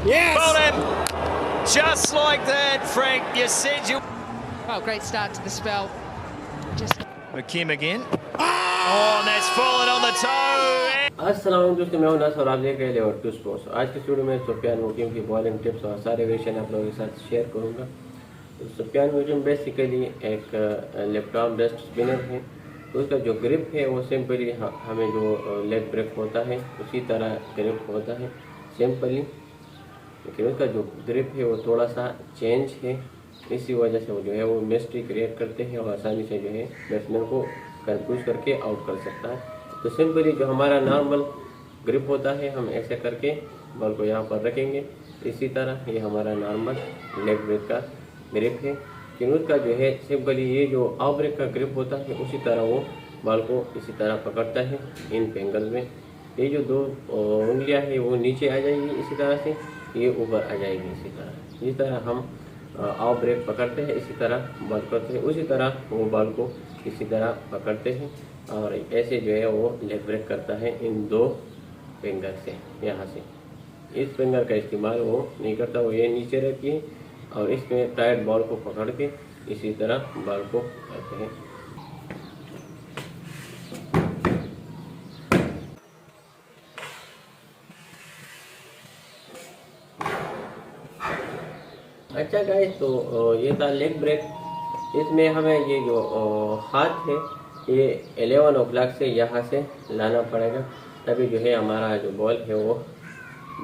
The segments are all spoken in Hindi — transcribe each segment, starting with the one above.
Yes! Well done. Just like that, Frank. You said you... Oh, great start to the spell. Just McKim again. Oh, and that's fallen on the toe. अस्सलाम वालेकुम दोस्तों, मैं हूं नास और आप देख रहे हैं लेवर टू स्पोर्ट्स। आज के वीडियो में सुफियान मुकीम की बॉलिंग टिप्स और सारे वेरिएशन आप लोगों के साथ शेयर करूंगा। तो सुफियान मुकीम बेसिकली एक लैपटॉप बेस्ट स्पिनर है। तो उसका जो ग्रिप है वो सिंपली हमें जो लेग ब्रेक होता है उसी तरह ग्रिप होता है सिंपली, लेकिन उसका जो ग्रिप है वो थोड़ा सा चेंज है। इसी वजह से वो जो है वो मिस्ट्री क्रिएट करते हैं और आसानी से जो है बैट्समैन को कंफ्यूज करके आउट कर सकता है। तो सिंपली जो हमारा नॉर्मल ग्रिप होता है हम ऐसे करके बॉल को यहाँ पर रखेंगे। इसी तरह ये हमारा नॉर्मल लेग ब्रेक का ग्रिप है, लेकिन उसका जो है सिंपली ये जो ऑफ ब्रेक का ग्रिप होता है उसी तरह वो बॉल को इसी तरह पकड़ता है इन फिंगर्स में। ये जो दो उंगलियाँ है वो नीचे आ जाएगी इसी तरह से, ये ऊपर आ जाएगी इसी तरह। जिस तरह हम ऑफ ब्रेक पकड़ते हैं इसी तरह बॉल करते हैं, उसी तरह वो बॉल को इसी तरह पकड़ते हैं और ऐसे जो है वो लेग ब्रेक करता है इन दो फिंगर से। यहाँ से इस फिंगर का इस्तेमाल वो नहीं करता, वो ये नीचे रखती है और इसमें टाइट बॉल को पकड़ के इसी तरह बॉल को करते हैं। अच्छा गाइस, तो ये था लेग ब्रेक। इसमें हमें ये जो हाथ है ये 11 o'clock से यहाँ से लाना पड़ेगा, तभी जो है हमारा जो बॉल है वो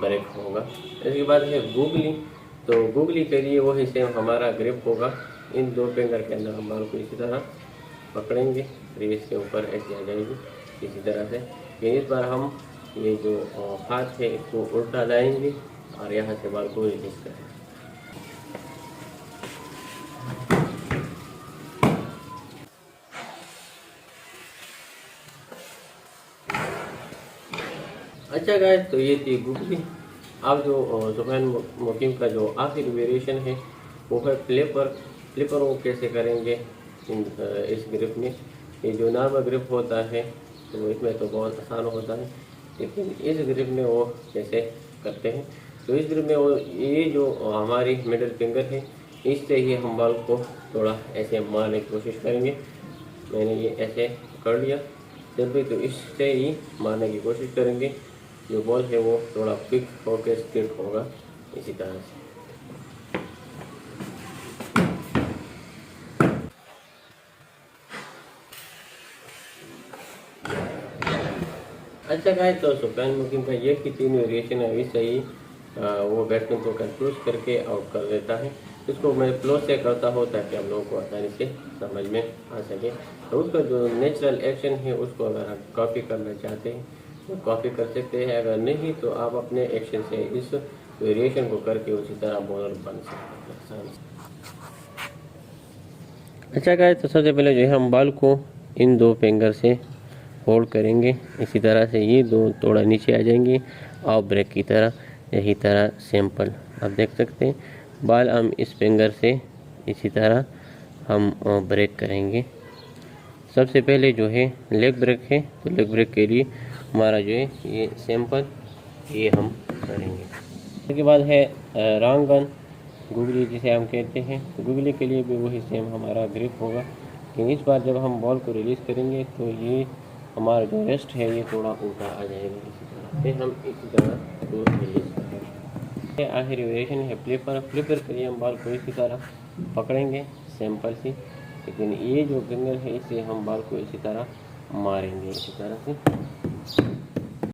ब्रेक होगा। इसके बाद है गूगली। तो गूगली के लिए वही सेम हमारा ग्रिप होगा। इन दो फिंगर के अंदर हम बॉल को इसी तरह पकड़ेंगे, क्रीज के ऊपर ऐसे आ जाएगी इसी तरह से। फिर इस बार हम ये जो हाथ है इसको उल्टा लाएंगे और यहाँ से बॉल को रिलीज करेंगे। अच्छा गाइस, तो ये थी गूगली। अब जो सुफियान मुकीम का जो आखिरी वेरिएशन है वो है फ्लिपर। फ्लिपर वो कैसे करेंगे इस ग्रिप में। ये जो नॉर्मल ग्रिप होता है तो इसमें तो बहुत आसान होता है, लेकिन इस ग्रिप में वो कैसे करते हैं। तो इस ग्रिप में वो ये जो हमारी मिडिल फिंगर है इससे ही हम बॉल को थोड़ा ऐसे मारने की कोशिश करेंगे। मैंने ये ऐसे कर लिया जब भी, तो इससे ही मारने की कोशिश करेंगे। जो बॉल है वो थोड़ा क्विक होकर स्ट्रेट होगा इसी तरह से। अच्छा गाइस, तो सुफियान मुकीम का ये कि 3 वेरिएशन है, अभी सही वो बैट्समैन को कंफ्यूज करके आउट कर देता है। इसको मैं फ्लो से करता हूँ ताकि आप लोगों को आसानी से समझ में आ सके। तो उसका जो नेचुरल एक्शन है उसको अगर आप कॉपी करना चाहते हैं तो कॉपी कर सकते हैं, अगर नहीं तो आप अपने एक्शन से इस वेरिएशन को करके उसी तरह बॉलर बन सकते हैं। अच्छा गाइस, तो सबसे पहले जो है हम बॉल को इन दो फिंगर से होल्ड करेंगे इसी तरह से। ये दो थोड़ा नीचे आ जाएंगे ऑफ ब्रेक की तरह, यही तरह सिंपल आप देख सकते हैं। बॉल हम इस फिंगर से इसी तरह हम ब्रेक करेंगे। सबसे पहले जो है लेग ब्रेक है, तो लेग ब्रेक के लिए हमारा जो है ये सिंपल ये हम करेंगे। उसके बाद है रॉन्ग गन गूगली जिसे हम कहते हैं। तो गूगली के लिए भी वही सेम हमारा ग्रिप होगा, लेकिन इस बार जब हम बॉल को रिलीज़ करेंगे तो ये हमारा जो रेस्ट है ये थोड़ा उल्टा आ जाएगा इसी तरह। फिर हम इसी तरह को रिलीज करेंगे। आखिरी वेरिएशन है फ्लिपर। फ्लिपर के लिए हम बॉल को इसी तरह पकड़ेंगे सिंपल सी, लेकिन ये जो फिंगर है इसे हम बॉल को इसी तरह मारेंगे इसी तरह से।